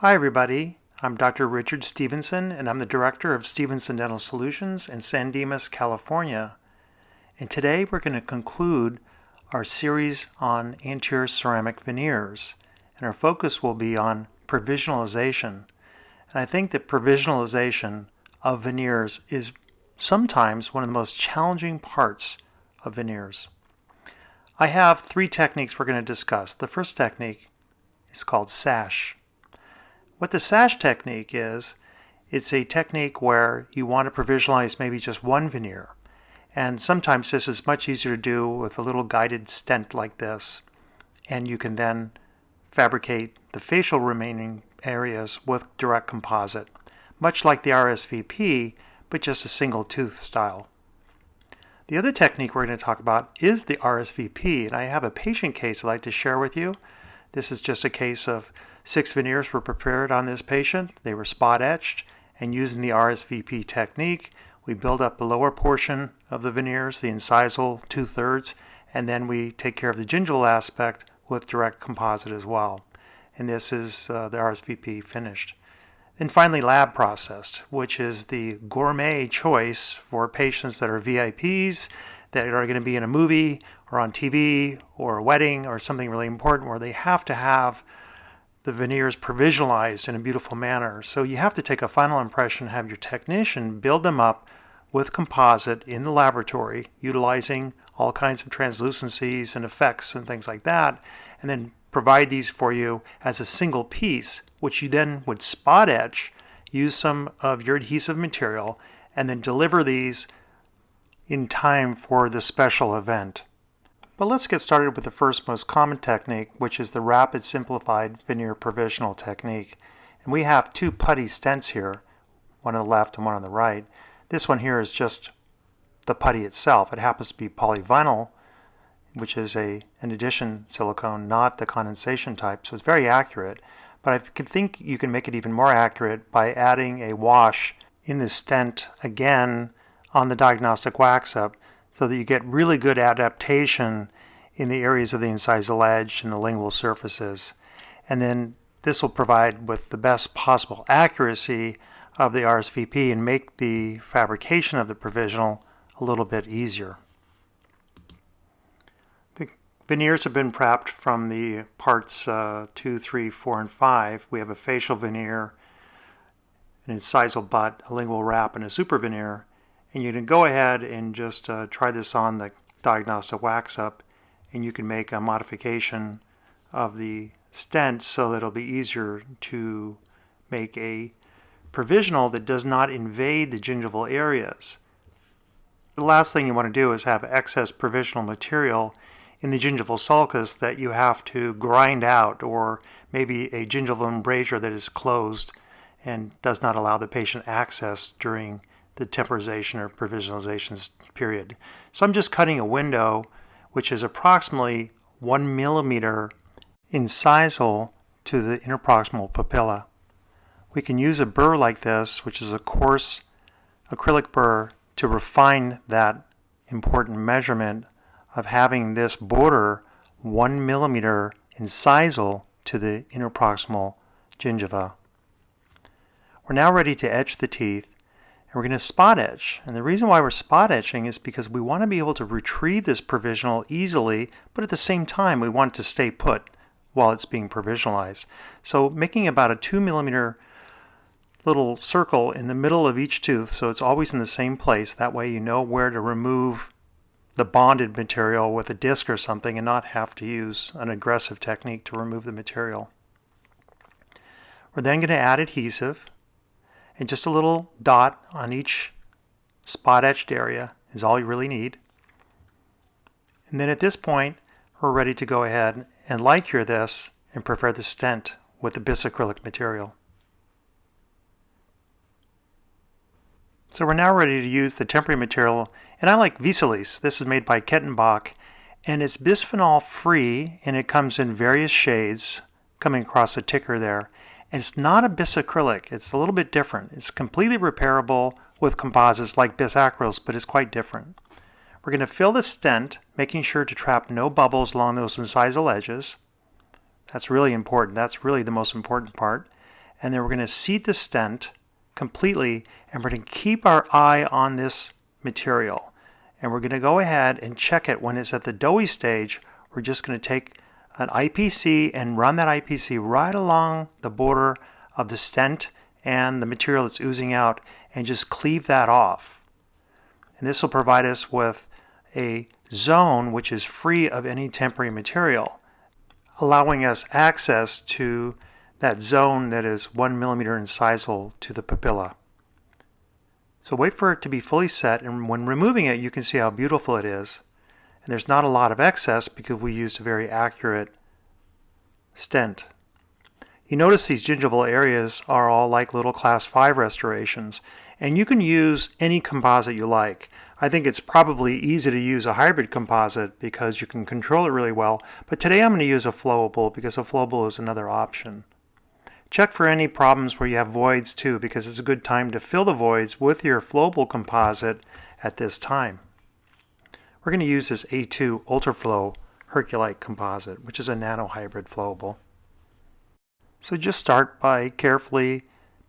Hi everybody, I'm Dr. Richard Stevenson and I'm the Director of Stevenson Dental Solutions in San Dimas, California. And today we're going to conclude our series on anterior ceramic veneers. And our focus will be on provisionalization. And I think that provisionalization of veneers is sometimes one of the most challenging parts of veneers. I have three techniques we're going to discuss. The first technique is called SASH. What the SASH technique is, it's a technique where you want to provisionalize maybe just one veneer. And sometimes this is much easier to do with a little guided stent like this. And you can then fabricate the facial remaining areas with direct composite, much like the RSVP, but just a single tooth style. The other technique we're going to talk about is the RSVP, and I have a patient case I'd like to share with you. This is just a case of 6 veneers were prepared on this patient. They were spot etched, and using the RSVP technique, we build up the lower portion of the veneers, the incisal 2/3, and then we take care of the gingival aspect with direct composite as well. And this is the RSVP finished. Then finally lab processed, which is the gourmet choice for patients that are VIPs, that are going to be in a movie or on TV or a wedding or something really important where they have to have the veneers provisionalized in a beautiful manner. So you have to take a final impression, have your technician build them up with composite in the laboratory, utilizing all kinds of translucencies and effects and things like that, and then provide these for you as a single piece, which you then would spot etch, use some of your adhesive material, and then deliver these in time for the special event. But let's get started with the first most common technique, which is the rapid simplified veneer provisional technique. And we have 2 putty stents here, one on the left and one on the right. This one here is just the putty itself. It happens to be polyvinyl, which is an addition silicone, not the condensation type, so it's very accurate. But I think you can make it even more accurate by adding a wash in the stent again on the diagnostic wax-up, so that you get really good adaptation in the areas of the incisal edge and the lingual surfaces. And then this will provide with the best possible accuracy of the RSVP and make the fabrication of the provisional a little bit easier. The veneers have been prepped from the parts 2, 3, 4, and 5. We have a facial veneer, an incisal butt, a lingual wrap, and a super veneer. And you can go ahead and just try this on the diagnostic wax-up, and you can make a modification of the stent so that it'll be easier to make a provisional that does not invade the gingival areas. The last thing you want to do is have excess provisional material in the gingival sulcus that you have to grind out, or maybe a gingival embrasure that is closed and does not allow the patient access during the temporization or provisionalization period. So I'm just cutting a window which is approximately 1 millimeter incisal to the interproximal papilla. We can use a burr like this, which is a coarse acrylic burr, to refine that important measurement of having this border 1 millimeter incisal to the interproximal gingiva. We're now ready to etch the teeth. And we're going to spot etch. And the reason why we're spot etching is because we want to be able to retrieve this provisional easily, but at the same time we want it to stay put while it's being provisionalized. So making about a 2 millimeter little circle in the middle of each tooth, so it's always in the same place. That way you know where to remove the bonded material with a disc or something and not have to use an aggressive technique to remove the material. We're then going to add adhesive. And just a little dot on each spot etched area is all you really need. And then at this point, we're ready to go ahead and licure this and prepare the stent with the bisacrylic material. So we're now ready to use the temporary material, and I like Vis-a-Vis. This is made by Kettenbach, and it's bisphenol free, and it comes in various shades coming across the ticker there. And it's not a bisacrylic. It's a little bit different. It's completely repairable with composites like bisacryls, but it's quite different. We're going to fill the stent, making sure to trap no bubbles along those incisal edges. That's really important. That's really the most important part. and then we're going to seat the stent completely, and we're going to keep our eye on this material. And we're going to go ahead and check it when it's at the doughy stage. We're just going to take an IPC and run that IPC right along the border of the stent and the material that's oozing out, and just cleave that off. And this will provide us with a zone which is free of any temporary material, allowing us access to that zone that is 1 millimeter incisal to the papilla. So wait for it to be fully set, and when removing it, you can see how beautiful it is. And there's not a lot of excess because we used a very accurate stent. You notice these gingival areas are all like little class 5 restorations, and you can use any composite you like. I think it's probably easy to use a hybrid composite because you can control it really well, but today I'm going to use a flowable because a flowable is another option. Check for any problems where you have voids too, because it's a good time to fill the voids with your flowable composite at this time. We're going to use this A2 Ultraflow Herculite composite, which is a nano-hybrid flowable. So just start by carefully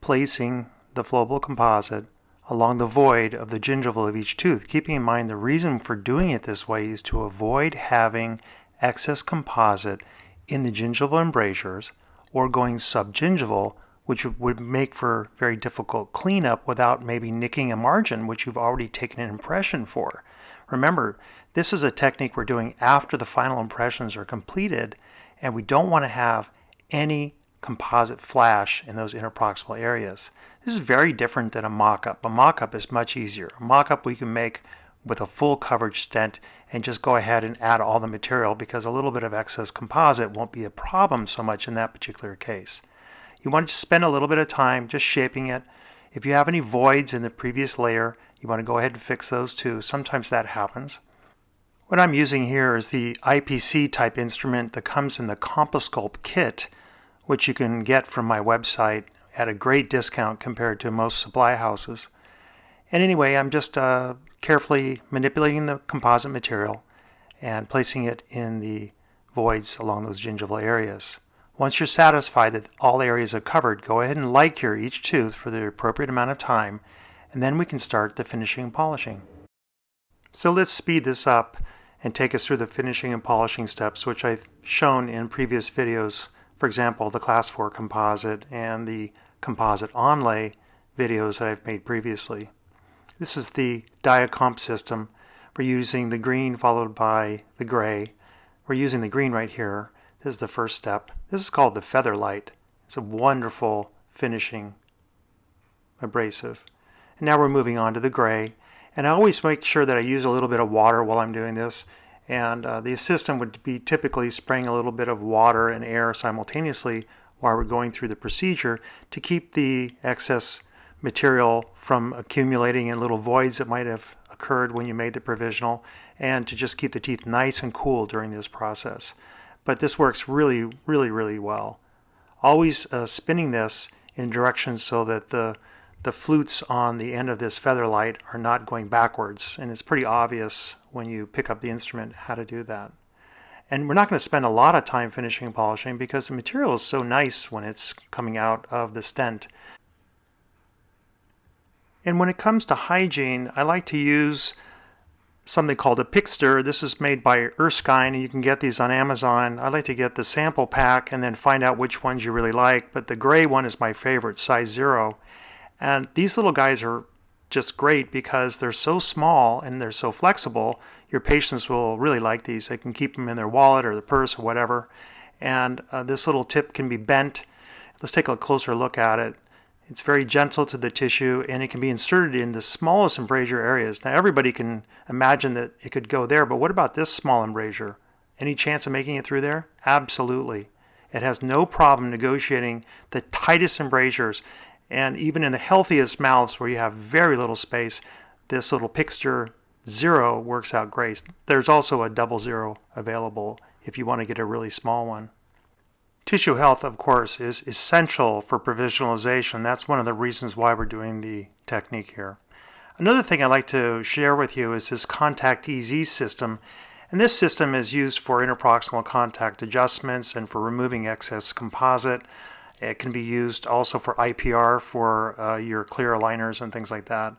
placing the flowable composite along the void of the gingival of each tooth, keeping in mind the reason for doing it this way is to avoid having excess composite in the gingival embrasures or going subgingival, which would make for very difficult cleanup without maybe nicking a margin, which you've already taken an impression for. Remember, this is a technique we're doing after the final impressions are completed, and we don't want to have any composite flash in those interproximal areas. This is very different than a mock-up. A mock-up is much easier. A mock-up we can make with a full coverage stent and just go ahead and add all the material because a little bit of excess composite won't be a problem so much in that particular case. You want to spend a little bit of time just shaping it. If you have any voids in the previous layer, you want to go ahead and fix those too. Sometimes that happens. What I'm using here is the IPC type instrument that comes in the CompoSculpt kit, which you can get from my website at a great discount compared to most supply houses. And anyway, I'm just carefully manipulating the composite material and placing it in the voids along those gingival areas. Once you're satisfied that all areas are covered, go ahead and light-cure each tooth for the appropriate amount of time, and then we can start the finishing and polishing. So let's speed this up and take us through the finishing and polishing steps, which I've shown in previous videos. For example, the Class 4 composite and the composite Onlay videos that I've made previously. This is the diacomp system. We're using the green followed by the gray. We're using the green right here. This is the first step. This is called the feather light. It's a wonderful finishing abrasive. And now we're moving on to the gray. And I always make sure that I use a little bit of water while I'm doing this. And the assistant would be typically spraying a little bit of water and air simultaneously while we're going through the procedure to keep the excess material from accumulating in little voids that might have occurred when you made the provisional, and to just keep the teeth nice and cool during this process. But this works really, really, really well. Always spinning this in directions so that the flutes on the end of this feather light are not going backwards, and it's pretty obvious when you pick up the instrument how to do that. And we're not going to spend a lot of time finishing and polishing because the material is so nice when it's coming out of the stent. And when it comes to hygiene, I like to use something called a Pixter. This is made by Erskine, and you can get these on Amazon. I like to get the sample pack and then find out which ones you really like, but the gray one is my favorite, size 0. And these little guys are just great because they're so small and they're so flexible. Your patients will really like these. They can keep them in their wallet or the purse or whatever. And this little tip can be bent. Let's take a closer look at it. It's very gentle to the tissue, and it can be inserted in the smallest embrasure areas. Now everybody can imagine that it could go there, but what about this small embrasure? Any chance of making it through there? Absolutely. It has no problem negotiating the tightest embrasures, and even in the healthiest mouths where you have very little space, this little Pixter 0 works out great. There's also a 00 available if you want to get a really small one. Tissue health, of course, is essential for provisionalization. That's one of the reasons why we're doing the technique here. Another thing I'd like to share with you is this Contact EZ system. And this system is used for interproximal contact adjustments and for removing excess composite. It can be used also for IPR for your clear aligners and things like that.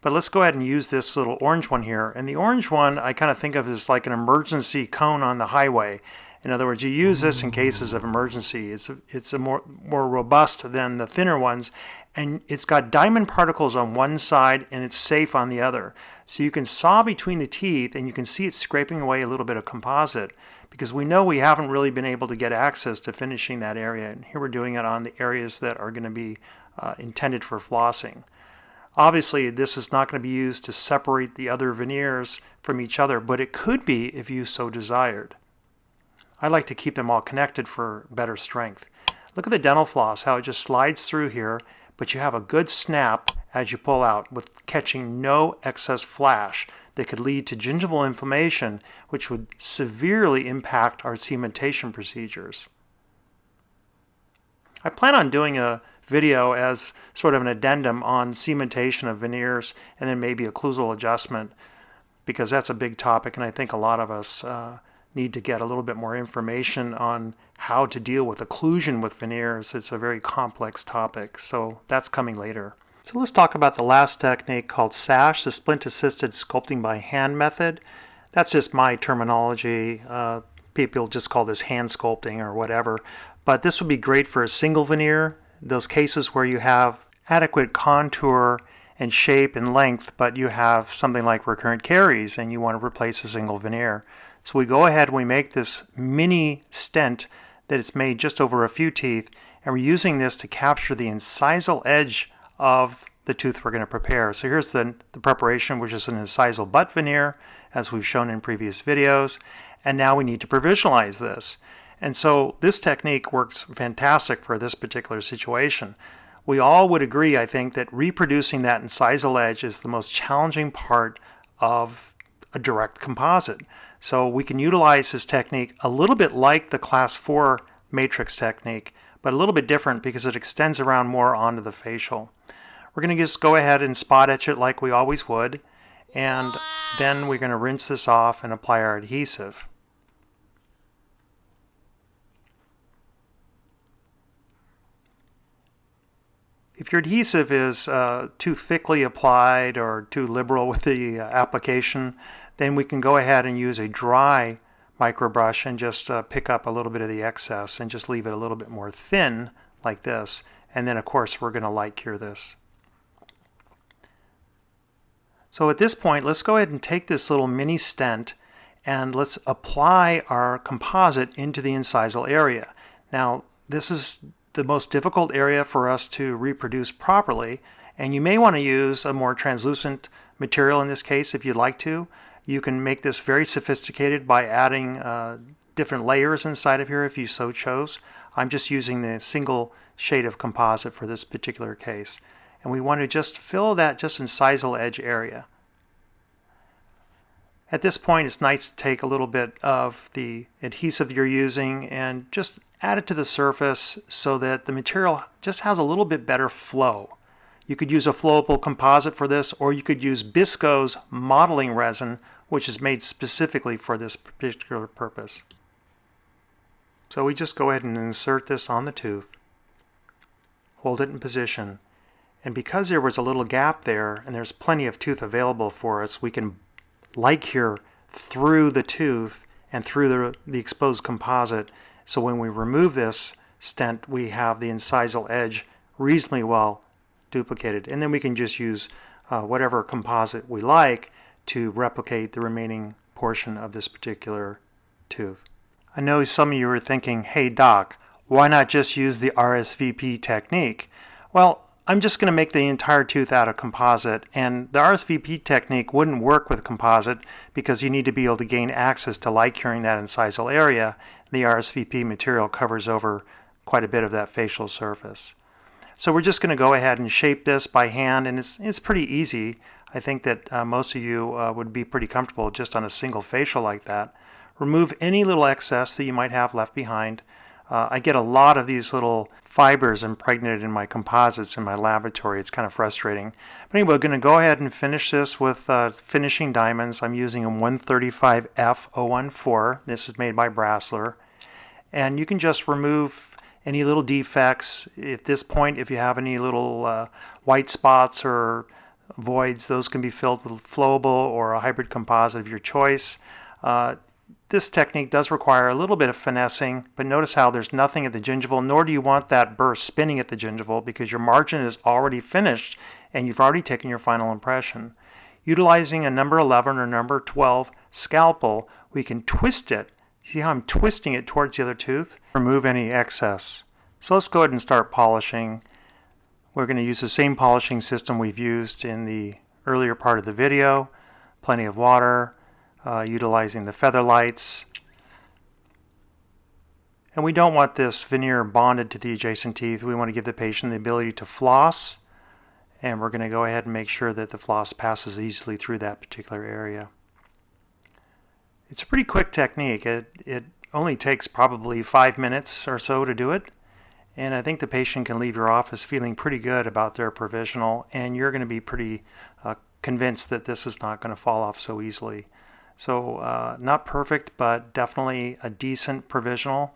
But let's go ahead and use this little orange one here. And the orange one I kind of think of as like an emergency cone on the highway. In other words, you use this in cases of emergency. It's a more robust than the thinner ones, and it's got diamond particles on one side and it's safe on the other. So you can saw between the teeth and you can see it scraping away a little bit of composite, because we know we haven't really been able to get access to finishing that area. And here we're doing it on the areas that are going to be intended for flossing. Obviously, this is not going to be used to separate the other veneers from each other, but it could be if you so desired. I like to keep them all connected for better strength. Look at the dental floss, how it just slides through here, but you have a good snap as you pull out with catching no excess flash that could lead to gingival inflammation, which would severely impact our cementation procedures. I plan on doing a video as sort of an addendum on cementation of veneers and then maybe occlusal adjustment, because that's a big topic, and I think a lot of us need to get a little bit more information on how to deal with occlusion with veneers. It's a very complex topic, so that's coming later. So let's talk about the last technique called SASH, the splint assisted sculpting by hand method. That's just my terminology. People just call this hand sculpting or whatever, but this would be great for a single veneer, those cases where you have adequate contour and shape and length, but you have something like recurrent caries and you want to replace a single veneer. So we go ahead and we make this mini stent that is made just over a few teeth, and we're using this to capture the incisal edge of the tooth we're going to prepare. So here's the preparation, which is an incisal butt veneer, as we've shown in previous videos, and now we need to provisionalize this. And so this technique works fantastic for this particular situation. We all would agree, I think, that reproducing that incisal edge is the most challenging part of a direct composite. So we can utilize this technique a little bit like the class 4 matrix technique, but a little bit different because it extends around more onto the facial. We're going to just go ahead and spot etch it like we always would, and then we're going to rinse this off and apply our adhesive. If your adhesive is too thickly applied or too liberal with the application, then we can go ahead and use a dry microbrush and just pick up a little bit of the excess and just leave it a little bit more thin like this. And then of course we're going to light cure this. So at this point, let's go ahead and take this little mini stent and let's apply our composite into the incisal area. Now this is the most difficult area for us to reproduce properly, and you may want to use a more translucent material in this case if you'd like to. You can make this very sophisticated by adding different layers inside of here if you so chose. I'm just using the single shade of composite for this particular case. And we want to just fill that just incisal edge area. At this point, it's nice to take a little bit of the adhesive you're using and just add it to the surface so that the material just has a little bit better flow. You could use a flowable composite for this, or you could use Bisco's modeling resin, which is made specifically for this particular purpose. So we just go ahead and insert this on the tooth, hold it in position, and because there was a little gap there and there's plenty of tooth available for us, we can light cure through the tooth and through the exposed composite. So when we remove this stent, we have the incisal edge reasonably well duplicated, and then we can just use whatever composite we like to replicate the remaining portion of this particular tooth. I know some of you are thinking, hey doc, why not just use the RSVP technique? Well, I'm just going to make the entire tooth out of composite, and the RSVP technique wouldn't work with composite because you need to be able to gain access to light curing that incisal area. The RSVP material covers over quite a bit of that facial surface. So we're just going to go ahead and shape this by hand, and it's pretty easy. I think that most of you would be pretty comfortable just on a single facial like that. Remove any little excess that you might have left behind. I get a lot of these little fibers impregnated in my composites in my laboratory. It's kind of frustrating. But anyway, we're going to go ahead and finish this with finishing diamonds. I'm using a 135F014. This is made by Brasseler. And you can just remove any little defects. At this point, if you have any little white spots or voids, those can be filled with flowable or a hybrid composite of your choice. This technique does require a little bit of finessing, but notice how there's nothing at the gingival, nor do you want that burr spinning at the gingival because your margin is already finished and you've already taken your final impression. Utilizing a number 11 or number 12 scalpel, we can twist it. See how I'm twisting it towards the other tooth? Remove any excess. So let's go ahead and start polishing. We're going to use the same polishing system we've used in the earlier part of the video. Plenty of water, utilizing the feather lights. And we don't want this veneer bonded to the adjacent teeth. We want to give the patient the ability to floss, and we're going to go ahead and make sure that the floss passes easily through that particular area. It's a pretty quick technique. It only takes probably 5 minutes or so to do it, and I think the patient can leave your office feeling pretty good about their provisional, and you're going to be pretty convinced that this is not going to fall off so easily. So not perfect, but definitely a decent provisional.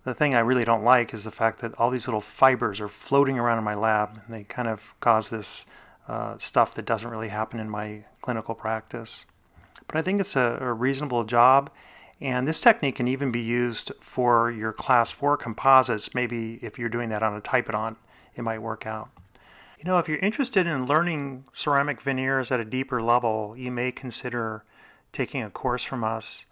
The thing I really don't like is the fact that all these little fibers are floating around in my lab, and they kind of cause this stuff that doesn't really happen in my clinical practice. But I think it's a reasonable job, and this technique can even be used for your class 4 composites. Maybe if you're doing that on a Typodont, it might work out. You know, if you're interested in learning ceramic veneers at a deeper level, you may consider taking a course from us.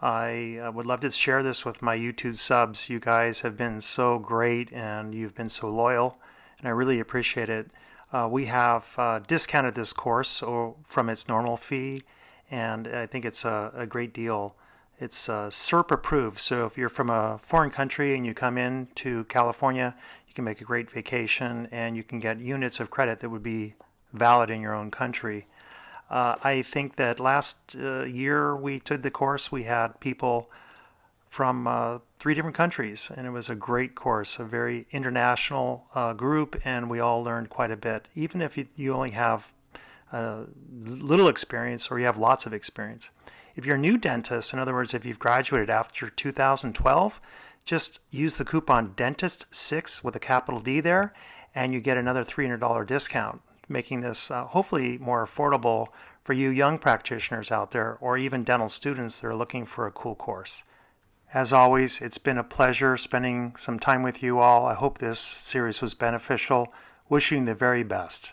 I would love to share this with my YouTube subs. You guys have been so great and you've been so loyal, and I really appreciate it. We have discounted this course from its normal fee, and I think it's a great deal. It's SERP approved, so if you're from a foreign country and you come in to California, you can make a great vacation and you can get units of credit that would be valid in your own country. I think that last year we took the course, we had people from 3 different countries, and it was a great course, a very international group, and we all learned quite a bit, even if you only have little experience or you have lots of experience. If you're a new dentist, in other words, if you've graduated after 2012, just use the coupon DENTIST6 with a capital D there, and you get another $300 discount, making this hopefully more affordable for you young practitioners out there, or even dental students that are looking for a cool course. As always, it's been a pleasure spending some time with you all. I hope this series was beneficial. Wishing you the very best.